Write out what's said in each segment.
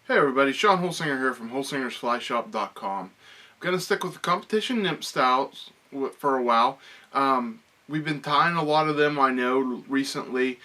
Hey everybody, Sean Holsinger here from HolsingersFlyShop.com. I'm going to stick with the competition nymph styles for a while. We've been tying a lot of them, I know, recently.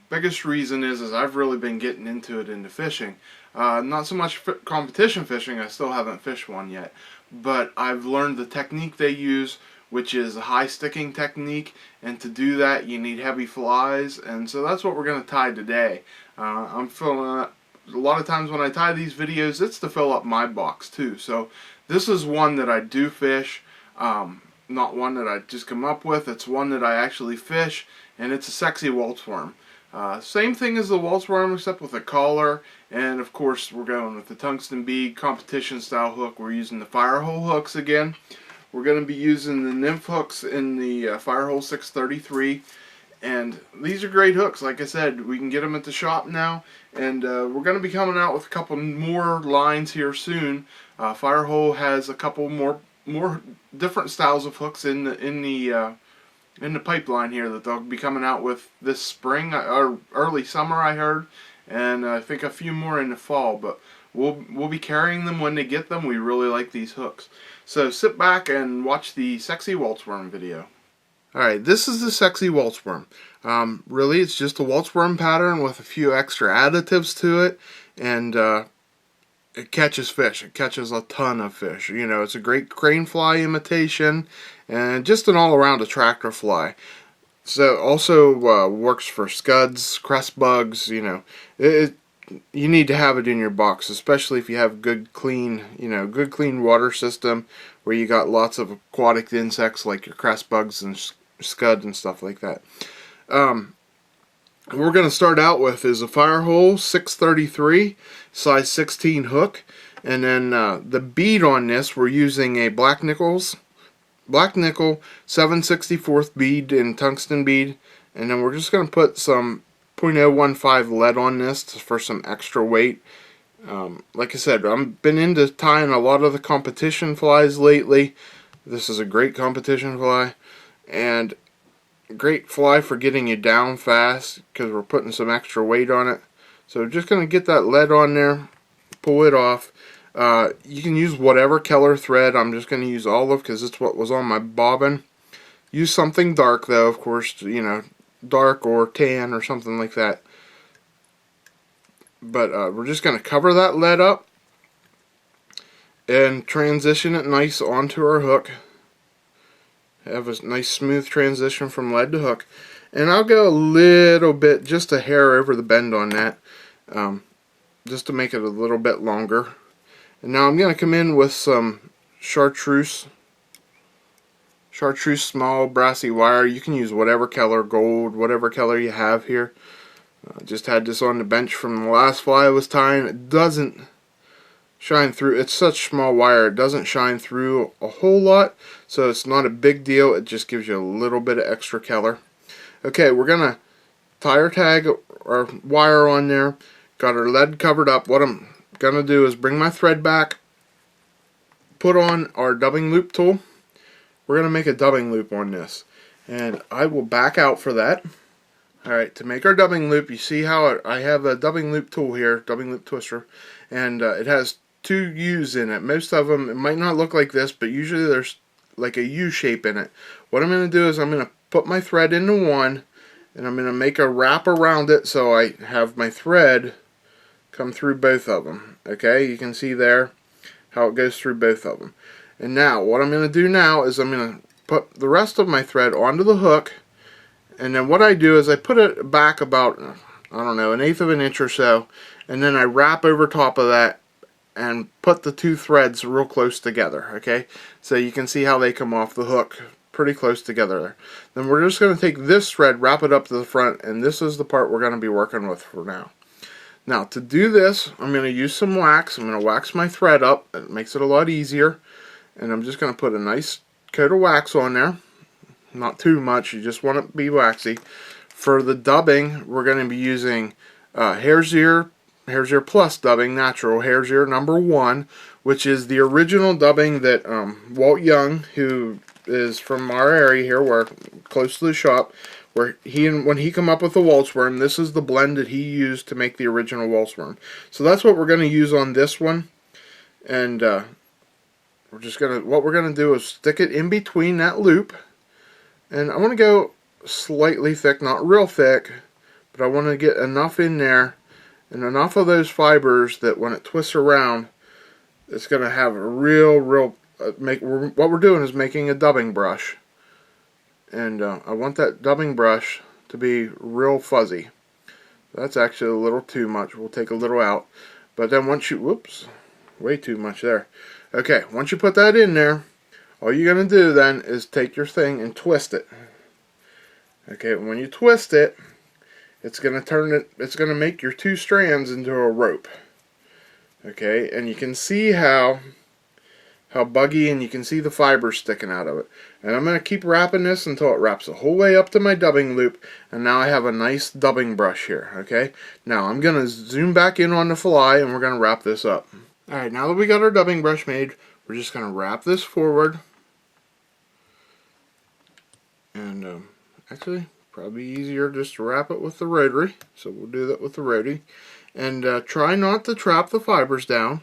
Biggest reason is I've really been getting into fishing. Not so much competition fishing, I still haven't fished one yet. But I've learned the technique they use, which is a high sticking technique. And to do that, you need heavy flies. And so that's what we're going to tie today. I'm filling up. A lot of times when I tie these videos, it's to fill up my box too. So this is one that I do fish, not one that I just come up with. It's one that I actually fish, and it's a sexy Waltz worm. Same thing as the Waltz worm, except with a collar, and of course we're going with the tungsten bead competition style hook. We're using the Firehole hooks again. We're going to be using the nymph hooks in the Firehole 633. And these are great hooks. Like I said, we can get them at the shop now. And we're going to be coming out with a couple more lines here soon. Firehole has a couple more different styles of hooks in the pipeline here that they'll be coming out with this spring or early summer, I heard, and I think a few more in the fall. But we'll be carrying them when they get them. We really like these hooks. So sit back and watch the sexy Waltz worm video. Alright, this is the sexy Waltz worm. Really, it's just a Waltz worm pattern with a few extra additives to it, and it catches fish. It catches a ton of fish. You know, it's a great crane fly imitation, and just an all-around attractor fly. So, also works for scuds, crest bugs. You know, you need to have it in your box, especially if you have good clean water system where you got lots of aquatic insects like your crest bugs and scud and stuff like that. What we're going to start out with is a Firehole 633 size 16 hook, and then the bead on this, we're using a black nickel 7/64 bead in tungsten bead, and then we're just going to put some 0.015 lead on this for some extra weight. Like I said, I've been into tying a lot of the competition flies lately. This is a great competition fly, and a great fly for getting you down fast because we're putting some extra weight on it. So just going to get that lead on there, pull it off. You can use whatever Keller thread. I'm just going to use olive because it's what was on my bobbin. Use something dark though, of course, you know, dark or tan or something like that. But we're just going to cover that lead up and transition it nice onto our hook. Have a nice smooth transition from lead to hook. And I'll go a little bit, just a hair over the bend on that, just to make it a little bit longer. And now I'm going to come in with some chartreuse small brassy wire. You can use whatever color, gold, whatever color you have here. Just had this on the bench from the last fly I was tying. It doesn't shine through. It's such small wire, it doesn't shine through a whole lot, so it's not a big deal. It just gives you a little bit of extra color. Okay, we're gonna tie our tag or wire on there. Got our lead covered up. What I'm gonna do is bring my thread back, put on our dubbing loop tool. We're gonna make a dubbing loop on this, and I will back out for that. Alright, to make our dubbing loop, you see how I have a dubbing loop tool here, dubbing loop twister, and it has two U's in it. Most of them, it might not look like this, but usually there's like a U shape in it. What I'm going to do is I'm going to put my thread into one, and I'm going to make a wrap around it so I have my thread come through both of them. Okay, you can see there how it goes through both of them. And now, what I'm going to do now is I'm going to put the rest of my thread onto the hook, and then what I do is I put it back about, I don't know, 1/8 of an inch or so, and then I wrap over top of that and put the two threads real close together. Okay, so you can see how they come off the hook pretty close together there. Then we're just going to take this thread, wrap it up to the front, and this is the part we're going to be working with for now. Now to do this, I'm going to use some wax. I'm going to wax my thread up. It makes it a lot easier, and I'm just going to put a nice coat of wax on there. Not too much, you just want it to be waxy. For the dubbing, we're going to be using Hare's Ear Plus dubbing, natural Hare's Ear #1, which is the original dubbing that Walt Young, who is from our area here, we're close to the shop, where when he come up with the waltz worm, this is the blend that he used to make the original waltz worm. So that's what we're going to use on this one. And what we're gonna do is stick it in between that loop. And I want to go slightly thick, not real thick, but I want to get enough in there and enough of those fibers that when it twists around, it's going to have a real what we're doing is making a dubbing brush. And I want that dubbing brush to be real fuzzy. That's actually a little too much. We'll take a little out. But then once you, whoops, way too much there. Okay, once you put that in there, all you're going to do then is take your thing and twist it. Okay, when you twist it, it's going to make your two strands into a rope. Okay, and you can see how buggy, and you can see the fibers sticking out of it. And I'm going to keep wrapping this until it wraps the whole way up to my dubbing loop, and now I have a nice dubbing brush here. Okay, now I'm going to zoom back in on the fly, and we're going to wrap this up. Alright, now that we got our dubbing brush made, we're just going to wrap this forward. And actually, probably easier just to wrap it with the rotary. So we'll do that with the rotary. And try not to trap the fibers down.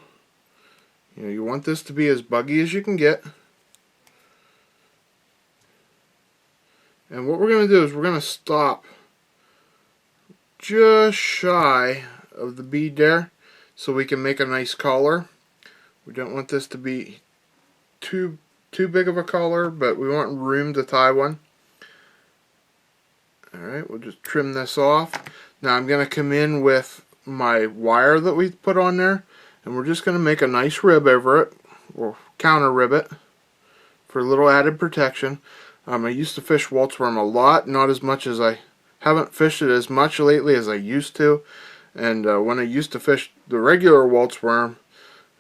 You know, you want this to be as buggy as you can get. And what we're going to do is we're going to stop just shy of the bead there so we can make a nice collar. We don't want this to be too big of a collar, but we want room to tie one. Alright, we'll just trim this off. Now I'm going to come in with my wire that we put on there, and we're just going to make a nice rib over it. We'll counter rib it for a little added protection. I used to fish waltz worm a lot, not as much as I haven't fished it as much lately as I used to. And when I used to fish the regular waltz worm,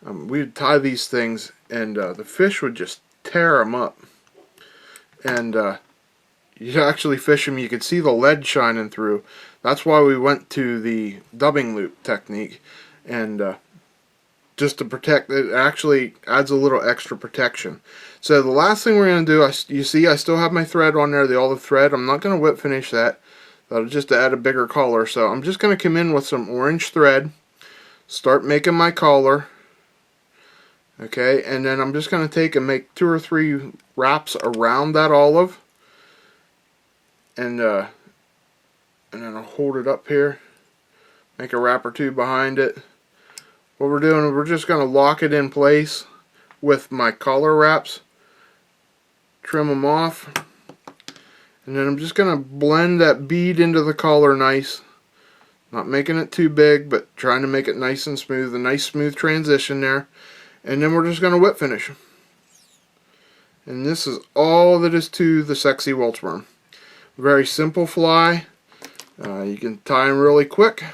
we'd tie these things, and the fish would just tear them up. And you actually fish them, you could see the lead shining through. That's why we went to the dubbing loop technique. And just to protect, it actually adds a little extra protection. So the last thing we're going to do, you see I still have my thread on there, the olive thread. I'm not going to whip finish that. That'll just add a bigger collar. So I'm just going to come in with some orange thread, start making my collar. Okay, and then I'm just going to take and make 2 or 3 wraps around that olive. And then I'll hold it up here, make a wrap or 2 behind it. What we're doing is we're just going to lock it in place with my collar wraps, trim them off, and then I'm just going to blend that bead into the collar nice, not making it too big, but trying to make it nice and smooth, a nice smooth transition there. And then we're just going to whip finish. And this is all that is to the sexy waltz worm. Very simple fly. You can tie them really quick,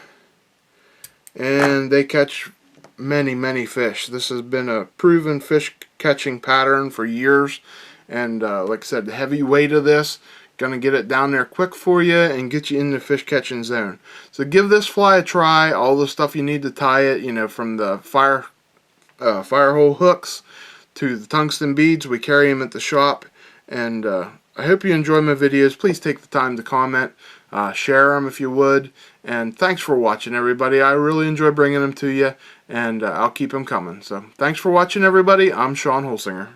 and they catch many fish. This has been a proven fish catching pattern for years, and like I said, the heavy weight of this gonna get it down there quick for you and get you in the fish catching zone. So give this fly a try. All the stuff you need to tie it, you know, from the fire hole hooks to the tungsten beads, we carry them at the shop. And I hope you enjoy my videos. Please take the time to comment, share them if you would, and thanks for watching, everybody. I really enjoy bringing them to you, and I'll keep them coming. So thanks for watching, everybody. I'm Shawn Holsinger.